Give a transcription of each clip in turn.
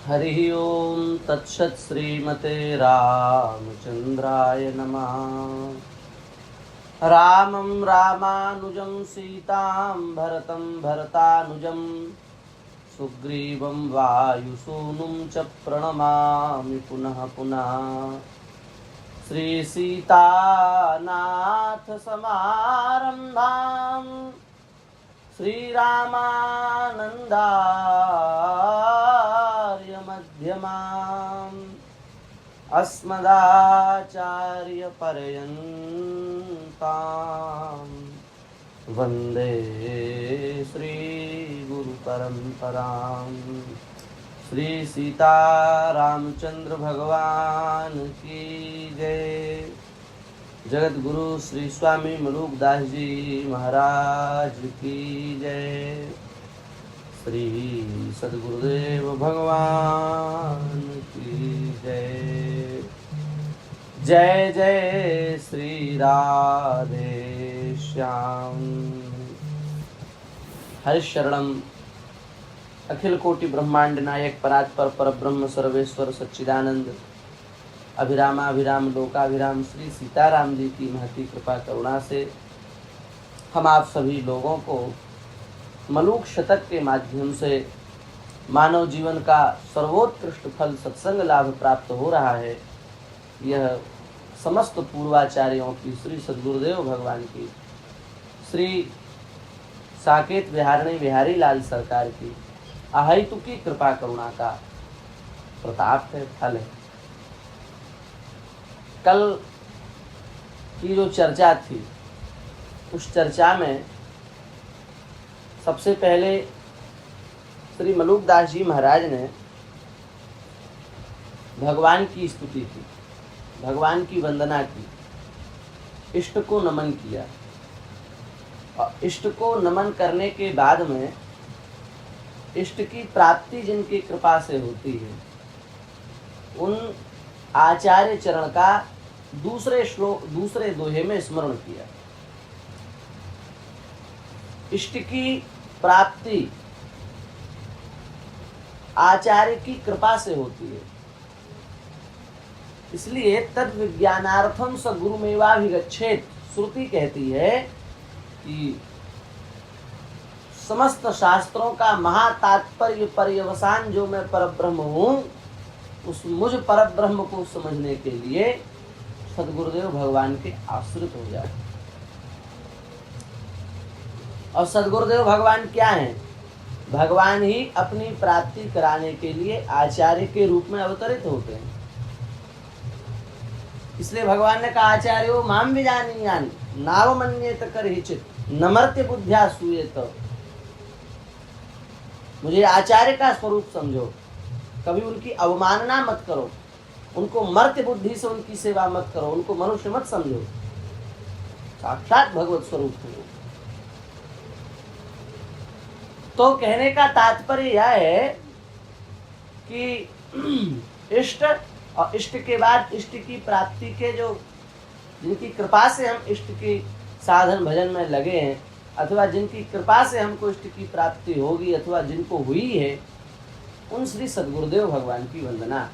हरि ओम तत्सत् श्रीमते रामचंद्राय नमः। रामं रामानुजं सीतां भरतं भरतानुजं सुग्रीवं वायुसूनुं च प्रणमामि पुनः पुनः। श्रीसीतानाथ समारम्भां श्रीरामानन्दार्य मध्यमाम् अस्मदाचार्यपर्यन्तां वन्दे श्रीगुरुपरम्परां। श्री सीता रामचंद्र भगवान की जय। जगत गुरु श्री स्वामी मलूकदास जी महाराज की जय। श्री सद्गुरुदेव भगवान की जय। जय जय श्री राधे श्याम। हरिशरणम अखिल कोटि ब्रह्मांड नायक परात्पर परब्रह्म सर्वेश्वर सच्चिदानंद अभिरामाभिराम लोकाभिराम श्री सीताराम जी की महती कृपा करुणा से हम आप सभी लोगों को मलूक शतक के माध्यम से मानव जीवन का सर्वोत्कृष्ट फल सत्संग लाभ प्राप्त हो रहा है। यह समस्त पूर्वाचार्यों की श्री सद्गुरुदेव भगवान की श्री साकेत बिहारिणी बिहारी लाल सरकार की अहेतुकी कृपा करुणा का प्रताप है, फल है। कल की जो चर्चा थी उस चर्चा में सबसे पहले श्री मलूकदास जी महाराज ने भगवान की स्तुति की, भगवान की वंदना की, इष्ट को नमन किया और इष्ट को नमन करने के बाद में इष्ट की प्राप्ति जिनकी कृपा से होती है उन आचार्य चरण का दूसरे दोहे में स्मरण किया। इष्ट की प्राप्ति आचार्य की कृपा से होती है, इसलिए तद विज्ञानार्थम स गुरुमेवाभिगच्छेत्। श्रुति कहती है कि समस्त शास्त्रों का महातात्पर्य पर्यवसान जो मैं परब्रह्म हूँ, उस मुझ परब्रह्म को समझने के लिए सद्गुरुदेव भगवान के आश्रित हो जाए। और सद्गुरुदेव भगवान क्या हैं? भगवान ही अपनी प्राप्ति कराने के लिए आचार्य के रूप में अवतरित होते हैं। इसलिए भगवान ने कहा आचार्यो माम विजानीयानि नावमन्येत करहिचित् नमर्त्य बुद्ध्या सूयेत। मुझे आचार्य का स्वरूप समझो, कभी उनकी अवमानना मत करो, उनको मर्त्य बुद्धि से उनकी सेवा मत करो, उनको मनुष्य मत समझो, साक्षात भगवत स्वरूप हो। तो कहने का तात्पर्य यह है कि इष्ट और इष्ट के बाद इष्ट की प्राप्ति के जो जिनकी कृपा से हम इष्ट की साधन भजन में लगे हैं, अथवा जिनकी कृपा से हमको इष्ट की प्राप्ति होगी अथवा जिनको हुई है, उन श्री सद्गुरुदेव भगवान की वंदना,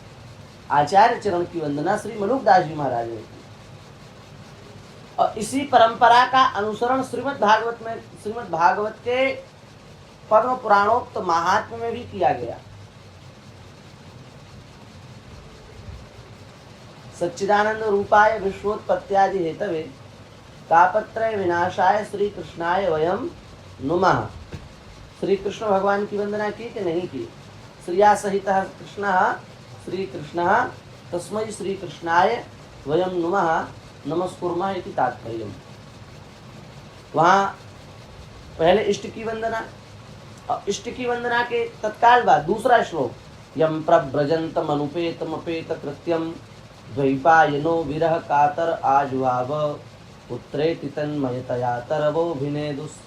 आचार्य चरण की वंदना श्री मलूकदास जी महाराज ने की। और इसी परंपरा का अनुसरण श्रीमद् भागवत के पद्म पुराणोक्त महात्म्य में भी किया गया। सच्चिदानंद रूपाय विश्वोत्पत्त्यादि हेतवे तापत्रय विनाशाय श्री कृष्णाय वयम नुमः। श्री कृष्ण भगवान की वंदना की कि नहीं की? श्रिया सहित श्री कृष्ण तस्मै श्री कृष्णाय वयम नुमः नमस्कुर्मः इति तात्पर्य। वहाँ पहले इष्ट की वंदना और इष्ट की वंदना के तत्काल बाद दूसरा श्लोक, यम प्रव्रजन्तम अनुपेतम अपेत कृत्यम द्वैपायनो विरह कातर आजुहाव पुत्रेति तन्मयतया तरवोभिनेदुस्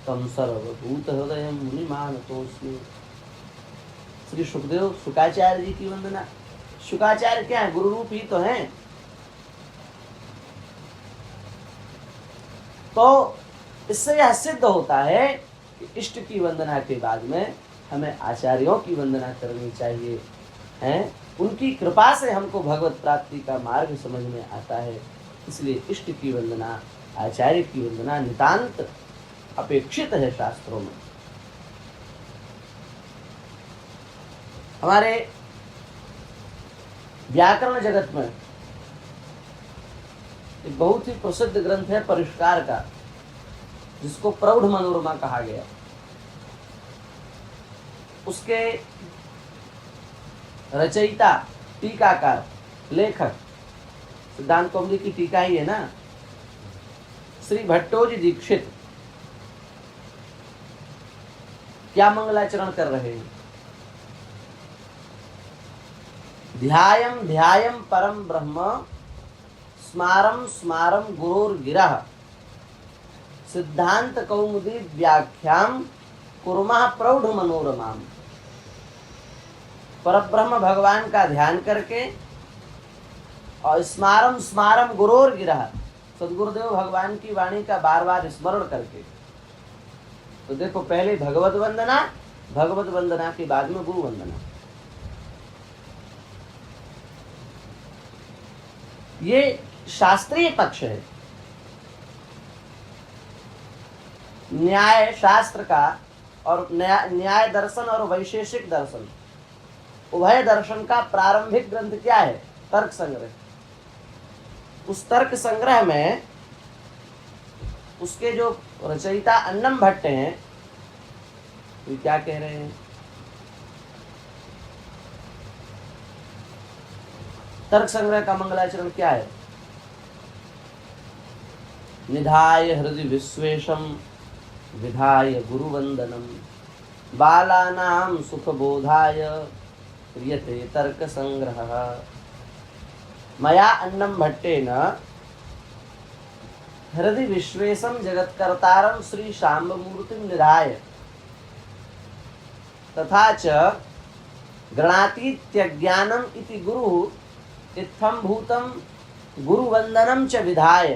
तम सर्वभूत हृदय मुनिमानतोस्मि। श्री सुखदेव शुकाचार्य जी की वंदना। शुकाचार्य क्या है? गुरु रूप ही तो हैं। तो इससे यह सिद्ध होता है कि इष्ट की वंदना के बाद में हमें आचार्यों की वंदना करनी चाहिए। हैं, उनकी कृपा से हमको भगवत प्राप्ति का मार्ग समझ में आता है। इसलिए इष्ट की वंदना, आचार्य की वंदना नितांत अपेक्षित है शास्त्रों में। हमारे व्याकरण जगत में एक बहुत ही प्रसिद्ध ग्रंथ है परिष्कार का, जिसको प्रौढ़ मनोरमा कहा गया। उसके रचयिता, टीकाकार, लेखक, सिद्धांत कौमुदी की टीका ही है ना, श्री भट्टोजी दीक्षित क्या मंगलाचरण कर रहे हैं? ध्यायम ध्यायम परम ब्रह्म, स्मारम स्मारम गुरोर्गिरः, सिद्धांत कौमुदी व्याख्याम कुर्मः प्रौढ़ मनोरमाम। परब्रह्म भगवान का ध्यान करके और स्मारम स्मारम गुरोर्गिरः, सदगुरुदेव भगवान की वाणी का बार बार स्मरण करके। तो देखो, पहले भगवत वंदना, भगवत वंदना के बाद में गुरु वंदना। ये शास्त्रीय पक्ष है। न्याय शास्त्र का और न्याय दर्शन और वैशेषिक दर्शन, उभय दर्शन का प्रारंभिक ग्रंथ क्या है? तर्क संग्रह। उस तर्क संग्रह में उसके जो रचयिता अन्नम भट्ट हैं, वे क्या कह रहे हैं? तर्क संग्रह का मंगलाचरण क्या है? निधाय हृदय विश्वेशम विधाय गुरुवंदनम, बालानां सुखबोधाय क्रियते तर्क संग्रह। मया अन्नम भट्टेन हृदय विश्वेशम जगत्कर्तारं श्री शाम्बमूर्तिं निधाय तथा च गणातीत्यज्ञानम इति गुरु इत्थं भूतं गुरुवंदनम च विधाय,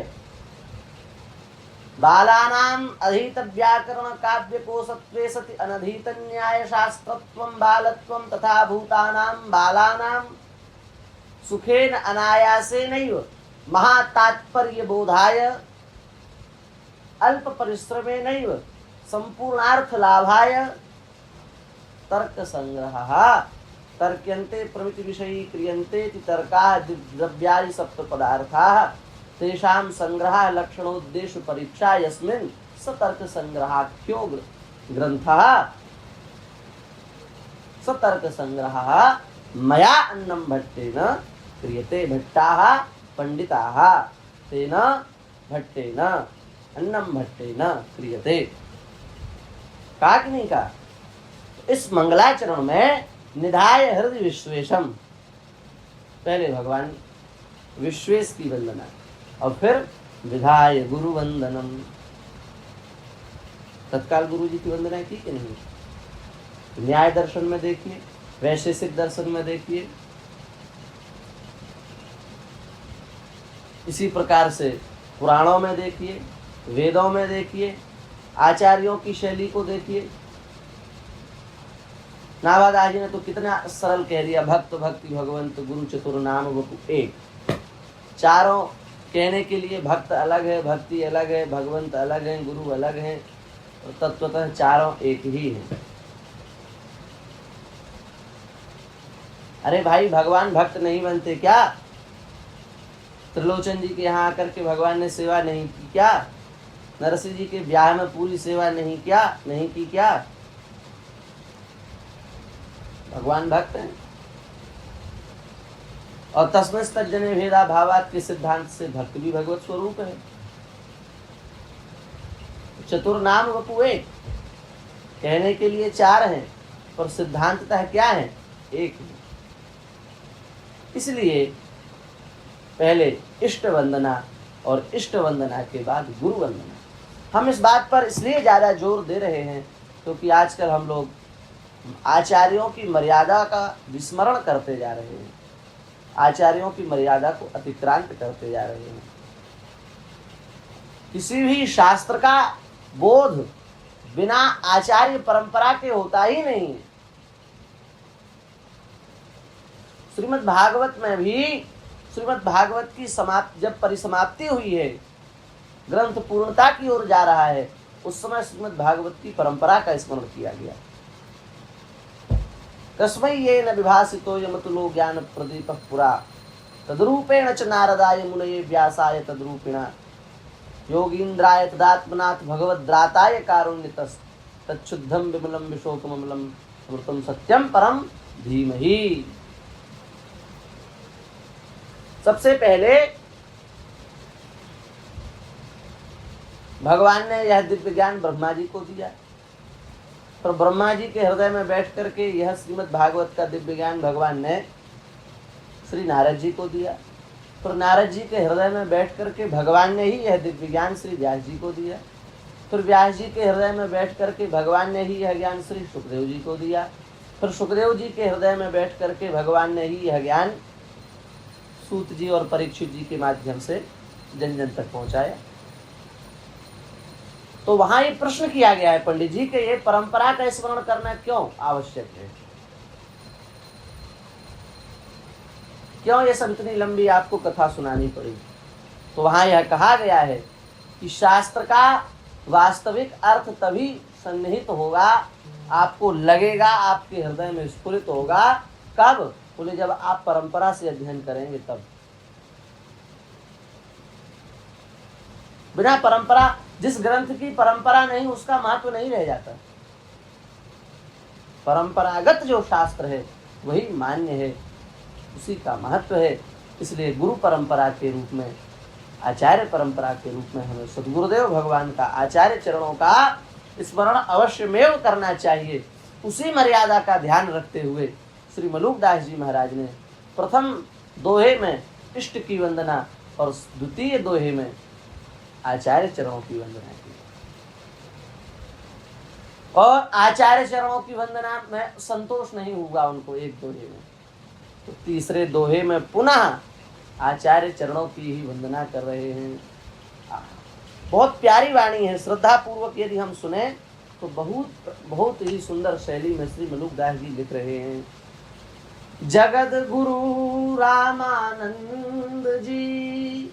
बालानां अधीत व्याकरण काव्य कोशत्वे सति अनधीत न्याय शास्त्रत्वं बालत्वं तथा भूतानां बालानां सुखेन अनायासेनैव महातात्पर्य बोधाय अल्प परिश्रमेनैव संपूर्णार्थ लाभाय तर्क संग्रहः। तर्क्यन्ते प्रमिति विषयी क्रियन्ते इति तर्काः द्रव्यादि सप्त पदार्थाः, तेषां संग्रहः लक्षणोद्देश्य परीक्षा यस्मिन् स तर्क संग्रहाख्यो ग्रन्थः। स तर्क संग्रहः मया अन्नम भट्टेन क्रियते। भट्टाः पंडिताः तेन भट्टेन अन्नम भट्टेन क्रियते। कहा कि नहीं कहा? इस मंगलाचरण में निधाय हृदय विश्वेशम, पहले भगवान विश्वेश की वंदना और फिर विधाय गुरु वंदनम। तत्काल गुरु जी की वंदना की कि नहीं? न्याय दर्शन में देखिए, वैशेषिक दर्शन में देखिए, इसी प्रकार से पुराणों में देखिए, वेदों में देखिए, आचार्यों की शैली को देखिए। नाभादास जी ने तो कितना सरल कह दिया, भक्त भक्ति भगवंत गुरु चतुर नाम वपु एक। चारों कहने के लिए भक्त अलग है, भक्ति अलग है, भगवंत अलग है, गुरु अलग है, और तत्वतः चारों एक ही है। अरे भाई, भगवान भक्त नहीं बनते क्या? त्रिलोचन जी के यहाँ आकर के भगवान ने सेवा नहीं की क्या? नरसिंह जी के ब्याह में पूरी सेवा नहीं की क्या? भगवान भक्त हैं। और तस्मैस् तज्जने भेदा भावात् के सिद्धांत से भक्त भी भगवत स्वरूप है। चतुर नाम वपु एक, कहने के लिए चार हैं पर सिद्धांततः क्या है? एक है। इसलिए पहले इष्ट वंदना और इष्ट वंदना के बाद गुरु वंदना। हम इस बात पर इसलिए ज़्यादा जोर दे रहे हैं क्योंकि आजकल हम लोग आचार्यों की मर्यादा का विस्मरण करते जा रहे हैं, आचार्यों की मर्यादा को अतिक्रांत करते जा रहे हैं। किसी भी शास्त्र का बोध बिना आचार्य परंपरा के होता ही नहीं है। श्रीमद् भागवत में भी श्रीमद् भागवत की जब परिसमाप्ति हुई है, ग्रंथ पूर्णता की ओर जा रहा है, उस समय श्रीमद् भागवत की परंपरा का स्मरण किया गया। कस्मै येन विभासितो यमतुलो ज्ञान प्रदीपः पुरा तद्रूपेण च नारदाय मुनये व्यासाय तद्रूपिणा योगीन्द्राय तदात्मनाथ भगवद्राताय कारुण्यतस् तच्छुद्धं विमलं विशोकममलं अमृतं सत्यम परम धीमहि। सबसे पहले भगवान ने यह दिव्य ज्ञान ब्रह्मा जी को दिया, पर ब्रह्मा जी के हृदय में बैठ करके यह श्रीमद् भागवत का दिव्य ज्ञान भगवान ने श्री नारद जी को दिया, पर नारद जी के हृदय में बैठ करके भगवान ने ही यह दिव्य ज्ञान श्री व्यास जी को दिया, फिर व्यास जी के हृदय में बैठ करके भगवान ने ही यह ज्ञान श्री सुखदेव जी को दिया, फिर सुखदेव जी के हृदय में बैठ करके भगवान ने ही यह ज्ञान सूत जी और परीक्षित जी के माध्यम से जन जन तक पहुंचाया। तो वहां ये प्रश्न किया गया है पंडित जी कि ये परंपरा का स्मरण करना क्यों आवश्यक है, क्यों ये सब इतनी लंबी आपको कथा सुनानी पड़ी। तो वहां यह कहा गया है कि शास्त्र का वास्तविक अर्थ तभी सन्निहित होगा, आपको लगेगा, आपके हृदय में स्फुरित होगा, कब? बोले जब आप परंपरा से अध्ययन करेंगे तब। बिना परंपरा, जिस ग्रंथ की परंपरा नहीं उसका महत्व नहीं रह जाता। परंपरागत जो शास्त्र है वही मान्य है, उसी का महत्व है। इसलिए गुरु परंपरा के रूप में, आचार्य परंपरा के रूप में हमें सद्गुरुदेव भगवान का, आचार्य चरणों का स्मरण अवश्यमेव करना चाहिए। उसी मर्यादा का ध्यान रखते हुए श्री मलुकदास जी महाराज ने प्रथम दोहे में इष्ट की वंदना और द्वितीय दोहे में आचार्य चरणों की वंदना की, और आचार्य चरणों की वंदना में संतोष नहीं हुआ उनको एक दोहे में, तो तीसरे दोहे में पुनः आचार्य चरणों की ही वंदना कर रहे हैं। बहुत प्यारी वाणी है, श्रद्धा पूर्वक यदि हम सुने तो बहुत बहुत ही सुंदर शैली में श्री मलुकदास जी लिख रहे हैं। जगत गुरु रामानंद जी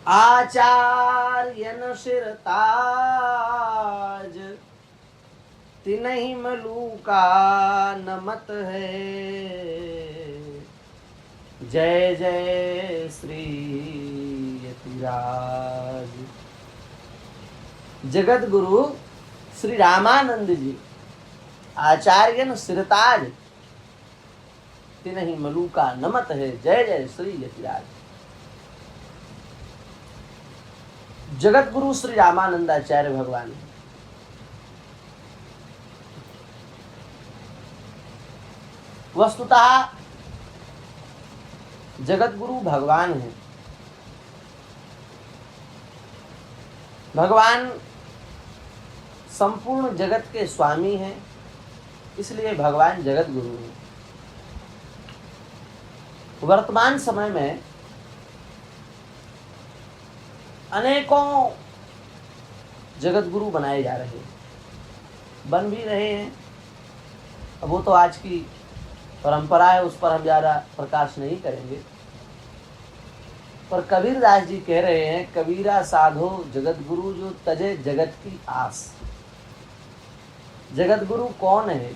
आचार्यन सिरताज तिन्हि मलुका नमत है, जय जय श्री यतिराज। जगत गुरु श्री रामानंद जी आचार्यन सिरताज तिन्हि मलुका नमत है, जय जय श्री यतिराज। जगत गुरु श्री रामानंदाचार्य भगवान है। वस्तुतः जगत गुरु भगवान है। भगवान संपूर्ण जगत के स्वामी हैं, इसलिए भगवान जगत गुरु हैं। वर्तमान समय में अनेकों जगत गुरु बनाए जा रहे हैं, बन भी रहे हैं। अब वो तो आज की परंपरा है, उस पर हम ज़्यादा प्रकाश नहीं करेंगे। पर कबीरदास जी कह रहे हैं, कबीरा साधो जगत गुरु जो तजे जगत की आस। जगत गुरु कौन है?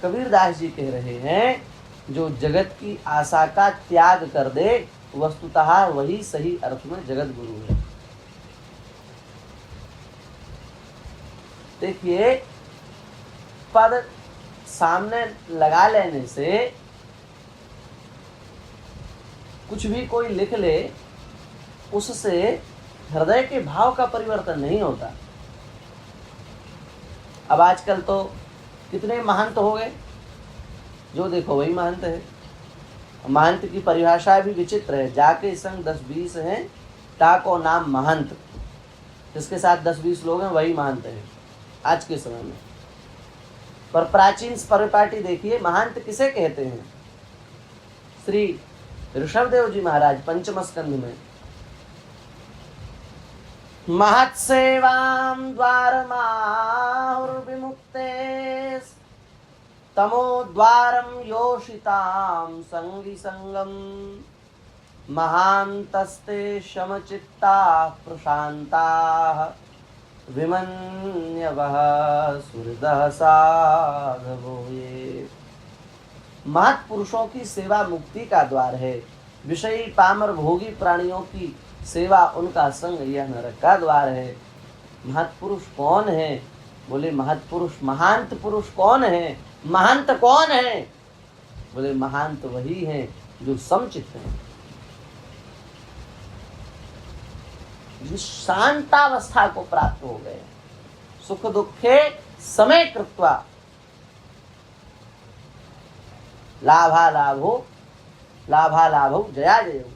कबीरदास जी कह रहे हैं, जो जगत की आशा का त्याग कर दे, वस्तुतः वही सही अर्थ में जगत गुरु है। देखिए, पद सामने लगा लेने से कुछ भी कोई लिख ले, उससे हृदय के भाव का परिवर्तन नहीं होता। अब आजकल तो कितने महंत हो गए, जो देखो वही महंत है। महंत की परिभाषा भी विचित्र है। जाके संग 10-20 हैं, ताको नाम महंत। जिसके साथ 10-20 लोग हैं वही महंत है आज के समय में। पर प्राचीन परिपाटी देखिए, महंत किसे कहते हैं? श्री ऋषभदेव जी महाराज पंचम स्कंध में महत्सेवां द्वारमाहुर्विमुक्ते तमोद्वारं योषितां संगी संगम महान्तस्ते शमचित्ताः प्रशान्ताः विमन्यवः सुहृदः साधवो ये। महत्पुरुषों की सेवा मुक्ति का द्वार है। विषयी पामर भोगी प्राणियों की सेवा उनका संग यह नरक का द्वार है। महत्पुरुष कौन है? बोले महत्पुरुष महांत पुरुष कौन है? महंत कौन है? बोले महांत वही है जो समचित्त है, जो शांतावस्था को प्राप्त हो गए। सुख दुखे समय कृत्वा लाभालाभो जया जयो।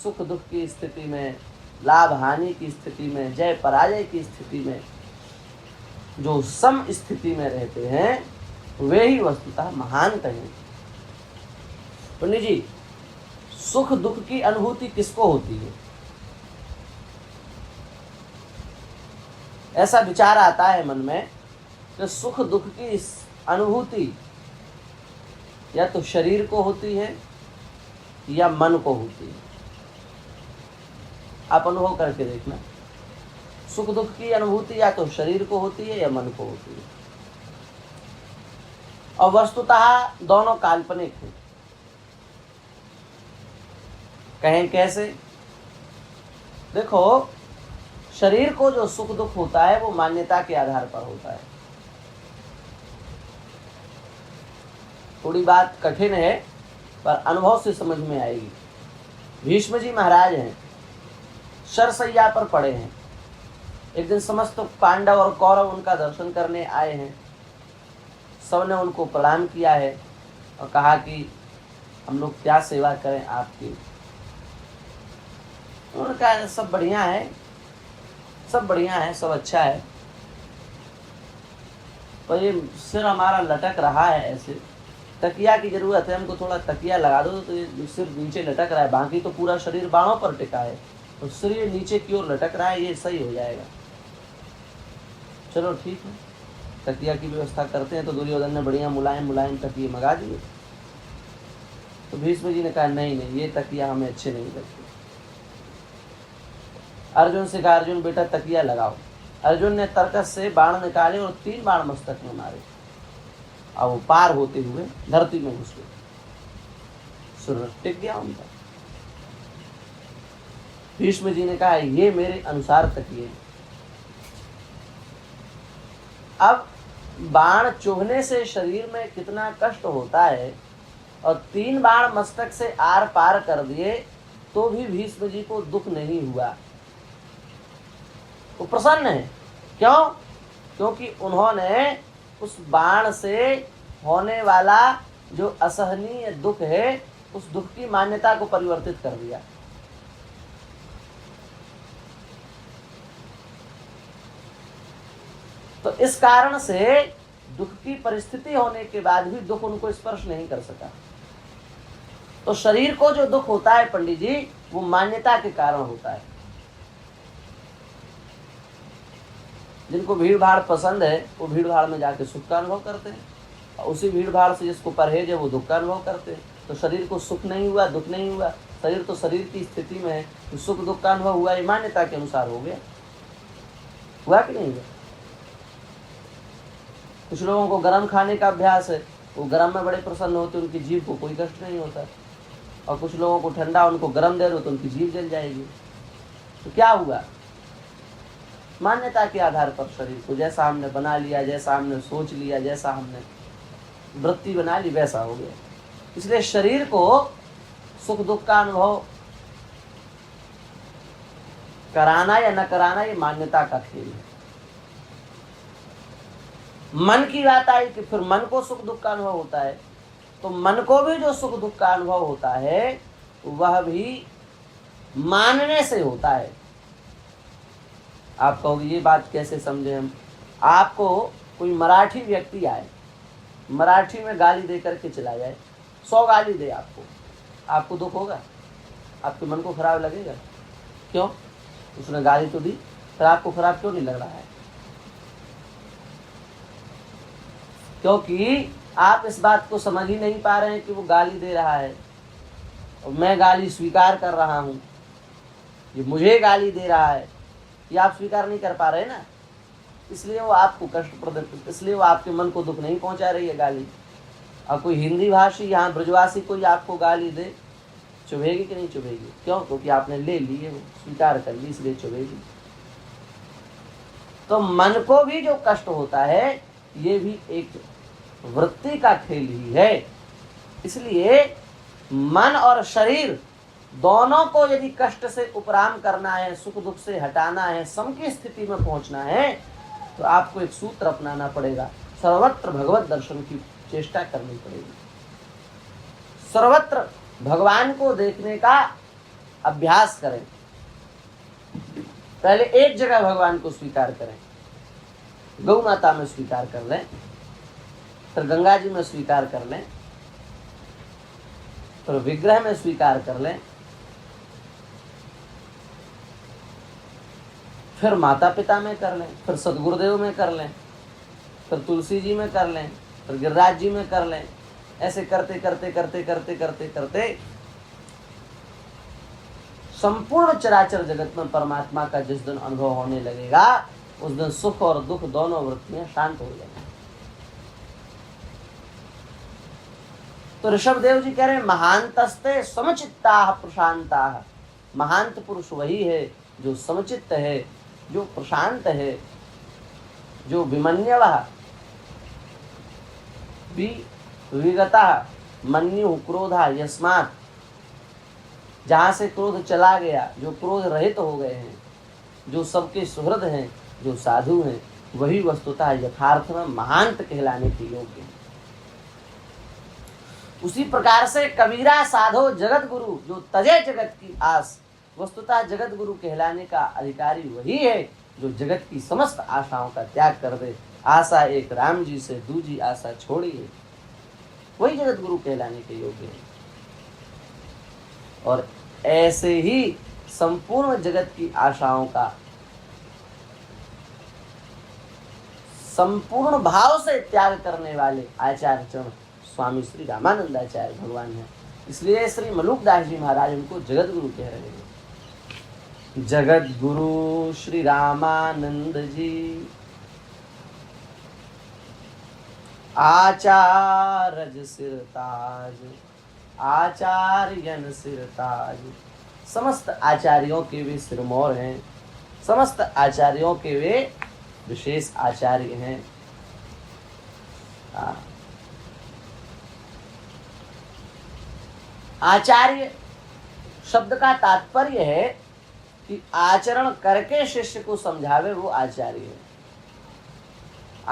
सुख दुख की स्थिति में, लाभ हानि की स्थिति में, जय पराजय की स्थिति में जो सम स्थिति में रहते हैं वे ही वस्तुतः महानत हैं। पंडित जी, सुख दुख की अनुभूति किसको होती है? ऐसा विचार आता है मन में कि सुख दुख की अनुभूति या तो शरीर को होती है या मन को होती है। आप अनुभव करके देखना, सुख दुख की अनुभूति या तो शरीर को होती है या मन को होती है। और वस्तुतः दोनों काल्पनिक हैं। कहें कैसे? देखो, शरीर को जो सुख दुख होता है वो मान्यता के आधार पर होता है। थोड़ी बात कठिन है पर अनुभव से समझ में आएगी। भीष्म जी महाराज हैं, शरशैया पर पड़े हैं। एक दिन समस्त पांडव और कौरव उनका दर्शन करने आए हैं। सबने उनको प्रणाम किया है और कहा कि हम लोग क्या सेवा करें आपकी। उन्होंने कहा सब बढ़िया है, सब बढ़िया है, सब अच्छा है, पर ये सिर हमारा लटक रहा है, ऐसे तकिया की जरूरत है, हमको थोड़ा तकिया लगा दो। तो ये सिर नीचे लटक रहा है, बाकी तो पूरा शरीर बाणों पर टिका है, तो सिर ये नीचे की ओर लटक रहा है, ये सही हो जाएगा। चलो ठीक है, तकिया की व्यवस्था करते हैं। तो दुर्योधन ने बढ़िया मुलायम मुलायम तकिए मंगा दिए। तो भीष्म जी ने कहा नहीं नहीं, ये तकिया हमें अच्छे नहीं लगते। अर्जुन से कहा, अर्जुन बेटा तकिया लगाओ। अर्जुन ने तरकस से बाण निकाले और 3 बाण मस्तक में मारे। अब वो पार होते हुए धरती में घुस गए, सूर्य टिक गया उनका। भीष्म जी ने कहा ये मेरे अनुसार तकिए। अब बाण चुभने से शरीर में कितना कष्ट होता है, और 3 बाण मस्तक से आर पार कर दिए तो भी भीष्म जी को दुख नहीं हुआ। वो प्रसन्न है। क्यों? क्योंकि उन्होंने उस बाण से होने वाला जो असहनीय दुख है, उस दुख की मान्यता को परिवर्तित कर दिया। तो इस कारण से दुख की परिस्थिति होने के बाद भी दुख उनको स्पर्श नहीं कर सका। तो शरीर को जो दुख होता है पंडित जी, वो मान्यता के कारण होता है। जिनको भीड़ भाड़ पसंद है वो भीड़ भाड़ में जाके सुख का अनुभव करते हैं, और उसी भीड़ भाड़ से जिसको परहेज है वो दुख का अनुभव करते हैं। तो शरीर को सुख नहीं हुआ, दुख नहीं हुआ, शरीर तो शरीर की स्थिति में है, तो सुख दुख का अनुभव हुआ, ये मान्यता के अनुसार हो गया। हुआ कि नहीं हुआ? कुछ लोगों को गरम खाने का अभ्यास है, वो गरम में बड़े प्रसन्न होते, उनकी जीभ को कोई कष्ट नहीं होता। और कुछ लोगों को ठंडा, उनको गरम दे दो तो उनकी जीभ जल जाएगी। तो क्या हुआ? मान्यता के आधार पर शरीर को जैसा हमने बना लिया, जैसा हमने सोच लिया, जैसा हमने वृत्ति बना ली, वैसा हो गया। इसलिए शरीर को सुख दुख का अनुभव कराना या न कराना ये मान्यता का खेल है। मन की बात आई कि फिर मन को सुख दुख का अनुभव होता है, तो मन को भी जो सुख दुख का अनुभव होता है वह भी मानने से होता है। आप कहोगे ये बात कैसे समझे हम? आपको कोई मराठी व्यक्ति आए, मराठी में गाली दे करके चला जाए, 100 गाली दे आपको दुख होगा? आपके मन को खराब लगेगा? क्यों? उसने गाली तो दी, फिर आपको खराब क्यों नहीं लग रहा है? क्योंकि आप इस बात को समझ ही नहीं पा रहे हैं कि वो गाली दे रहा है और मैं गाली स्वीकार कर रहा हूँ, ये मुझे गाली दे रहा है, ये आप स्वीकार नहीं कर पा रहे ना, इसलिए वो आपको कष्ट प्रदत्त, इसलिए वो आपके मन को दुख नहीं पहुंचा रही है गाली। और कोई हिंदी भाषी यहाँ ब्रजवासी कोई आपको गाली दे, चुभेगी कि नहीं चुभेगी? क्यों? क्योंकि आपने ले ली है, स्वीकार कर ली, इसलिए चुभेगी। तो मन को भी जो कष्ट होता है ये भी एक वृत्ति का खेल ही है। इसलिए मन और शरीर दोनों को यदि कष्ट से उपराम करना है, सुख दुख से हटाना है, सम की स्थिति में पहुंचना है, तो आपको एक सूत्र अपनाना पड़ेगा, सर्वत्र भगवत दर्शन की चेष्टा करनी पड़ेगी। सर्वत्र भगवान को देखने का अभ्यास करें। पहले एक जगह भगवान को स्वीकार करें, गौ माता में स्वीकार कर लें, फिर गंगा जी में स्वीकार कर लें, फिर विग्रह में स्वीकार कर लें, फिर माता पिता में कर लें, फिर सदगुरुदेव में कर लें, फिर तुलसी जी में कर लें, फिर गिरिराज जी में कर लें। ऐसे करते करते करते करते करते करते संपूर्ण चराचर जगत में परमात्मा का जिस दिन अनुभव होने लगेगा, उस दिन सुख और दुख दोनों वृत्तियां शांत हो जाएंगी। तो ऋषभदेव जी कह रहे हैं, महांतस्ते समचित्ता प्रशांता। महांत पुरुष वही है जो समचित्त है, जो प्रशांत है, जो विमन्यवः विगतः मन्यु क्रोधा यस्मात्, जहाँ से क्रोध चला गया, जो क्रोध रहित हो गए हैं, जो सबके सुहृद हैं, जो साधु हैं, वही वस्तुतः यथार्थ में महांत कहलाने के योग्य है। उसी प्रकार से कबीरा साधो जगत गुरु, जो तजे जगत की आस, वस्तुतः जगत गुरु कहलाने का अधिकारी वही है जो जगत की समस्त आशाओं का त्याग कर दे। आशा एक राम जी से, दूजी आशा छोड़िए, वही जगत गुरु कहलाने के योग्य है। और ऐसे ही संपूर्ण जगत की आशाओं का संपूर्ण भाव से त्याग करने वाले आचार्य चरण स्वामी श्री रामानंदाचार्य भगवान है। इसलिए श्री मलुकदास जी महाराज उनको जगत गुरु कह रहे हैं। जगत गुरु श्री रामानंद जी, आचार्य सिरताज, आचार्यन सिरताज। समस्त आचार्यों के वे सिरमौर हैं, समस्त आचार्यों के वे विशेष आचार्य हैं। आचार्य शब्द का तात्पर्य है कि आचरण करके शिष्य को समझावे, वो आचार्य है।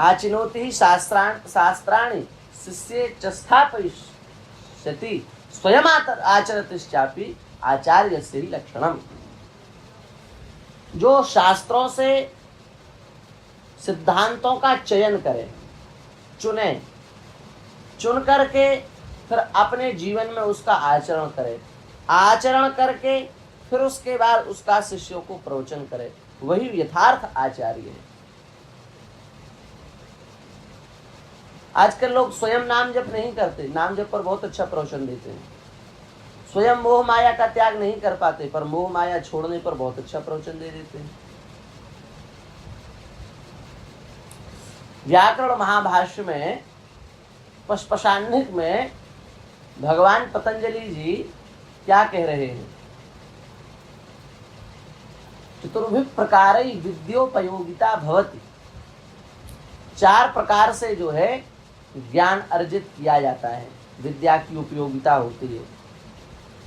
आचिनोति ही शास्त्राणि शिष्ये च स्थापयिष्यति स्वयं आचरतिश्चापि आचार्य से ही लक्षणम। जो शास्त्रों से सिद्धांतों का चयन करे, चुने, चुन करके फिर अपने जीवन में उसका आचरण करे, आचरण करके फिर उसके बाद उसका शिष्यों को प्रवचन करे, वही यथार्थ आचार्य है। आजकल लोग स्वयं नाम जप नहीं करते, नाम जप पर बहुत अच्छा प्रवचन देते हैं। स्वयं मोह माया का त्याग नहीं कर पाते, पर मोह माया छोड़ने पर बहुत अच्छा प्रवचन दे देते हैं। व्याकरण महाभाष्य में पशपशान्निक में भगवान पतंजलि जी क्या कह रहे हैं? चतुर्भिः प्रकारैः विद्योपयोगिता भवति। 4 प्रकार से जो है ज्ञान अर्जित किया जाता है, विद्या की उपयोगिता होती है।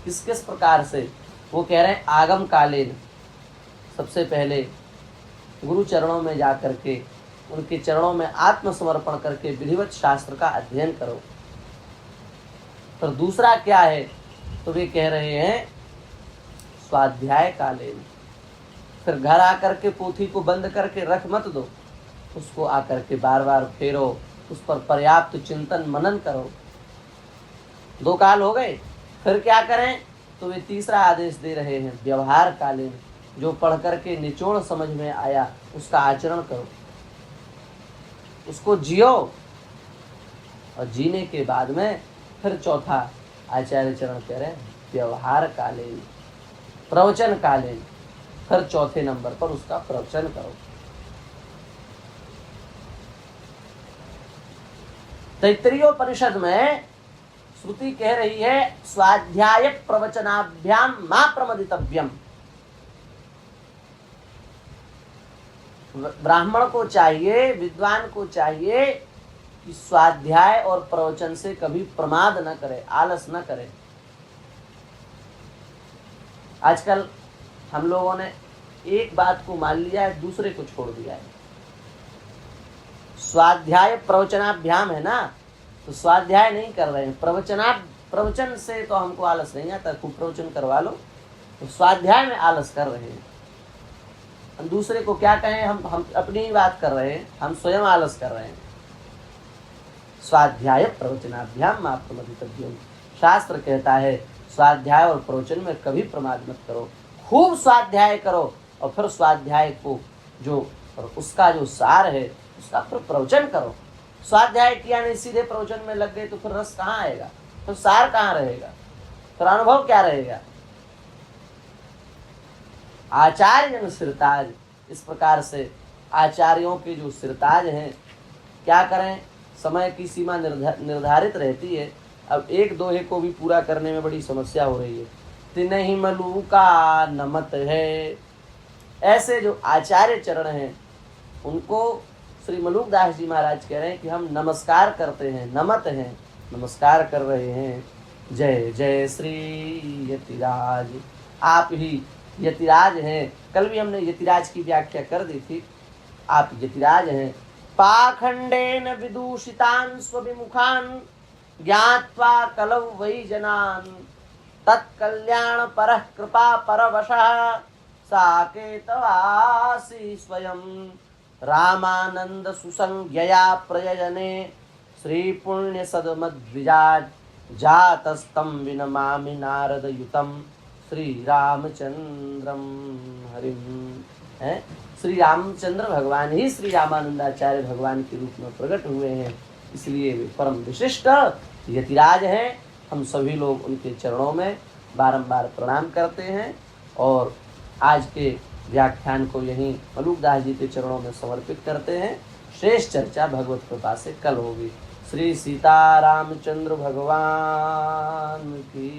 किस किस प्रकार से? वो कह रहे हैं आगम कालेन, सबसे पहले गुरु चरणों में जा करके उनके चरणों में आत्मसमर्पण करके विधिवत शास्त्र का अध्ययन करो। पर दूसरा क्या है? तो वे कह रहे हैं स्वाध्याय कालेन, फिर घर आकर के पोथी को बंद करके रख मत दो, उसको आकर के बार बार फेरो, उस पर पर्याप्त चिंतन मनन करो। 2 काल हो गए। फिर क्या करें? तो वे तीसरा आदेश दे रहे हैं व्यवहार कालीन, जो पढ़ करके निचोड़ समझ में आया उसका आचरण करो, उसको जियो। और जीने के बाद में फिर चौथा आचार्य चरण कह रहे हैं व्यवहार कालीन, प्रवचन कालीन, फिर चौथे नंबर पर उसका प्रवचन करो। तैत्तरीयोपनिषद में श्रुति कह रही है स्वाध्याय प्रवचनाभ्याम मा प्रमदितव्यम। ब्राह्मण को चाहिए, विद्वान को चाहिए कि स्वाध्याय और प्रवचन से कभी प्रमाद न करे, आलस न करे। आजकल हम लोगों ने एक बात को मान लिया है, दूसरे को छोड़ दिया है। स्वाध्याय प्रवचनाभ्याम है ना, तो स्वाध्याय नहीं कर रहे हैं, प्रवचन से तो हमको आलस नहीं आता, खूब प्रवचन करवा लो, तो स्वाध्याय में आलस कर रहे हैं। हम दूसरे को क्या कहें, हम अपनी ही बात कर रहे हैं, हम स्वयं आलस कर रहे हैं। स्वाध्याय प्रवचनाभ्याम मा प्रमदितव्यम। शास्त्र कहता है स्वाध्याय और प्रवचन में कभी प्रमाद मत करो, खूब स्वाध्याय करो और फिर स्वाध्याय को जो उसका जो सार है उसका फिर प्रवचन करो। स्वाध्याय किया नहीं सीधे प्रवचन में लग गए तो फिर रस कहाँ आएगा, फिर सार कहाँ रहेगा, फिर अनुभव क्या रहेगा। आचार्य सिरताज, इस प्रकार से आचार्यों के जो सिरताज हैं, क्या करें, समय की सीमा निर्धारित रहती है। अब एक दोहे को भी पूरा करने में बड़ी समस्या हो रही है। तिनहि मलू का नमत है, ऐसे जो आचार्य चरण हैं उनको श्री मलुकदास जी महाराज कह रहे हैं कि हम नमस्कार करते हैं, नमत हैं, नमस्कार कर रहे हैं। जय जय श्री यतिराज, आप ही यतिराज हैं। कल भी हमने यतिराज की व्याख्या कर दी थी, आप यतिराज हैं। पाखंडेन विदूषितान् स्वविमुखान् ज्ञात्वा कलौ वै जनान् तत्कल्याण परः कृपा परवशः साकेतवासी स्वयं रामानंद सुसंज्ञया प्रयजने श्री पुण्य सदमद्विजाज जातस्तं विनमामि नारद युतम श्री रामचंद्रम हरिम। है श्री रामचंद्र भगवान ही श्री रामानंदाचार्य भगवान के रूप में प्रकट हुए हैं, इसलिए वे परम विशिष्ट यतिराज हैं। हम सभी लोग उनके चरणों में बारंबार प्रणाम करते हैं और आज के व्याख्यान को यहीं मलुकदास जी के चरणों में समर्पित करते हैं। शेष चर्चा भगवत कृपा से कल होगी। श्री सीतारामचंद्र भगवान की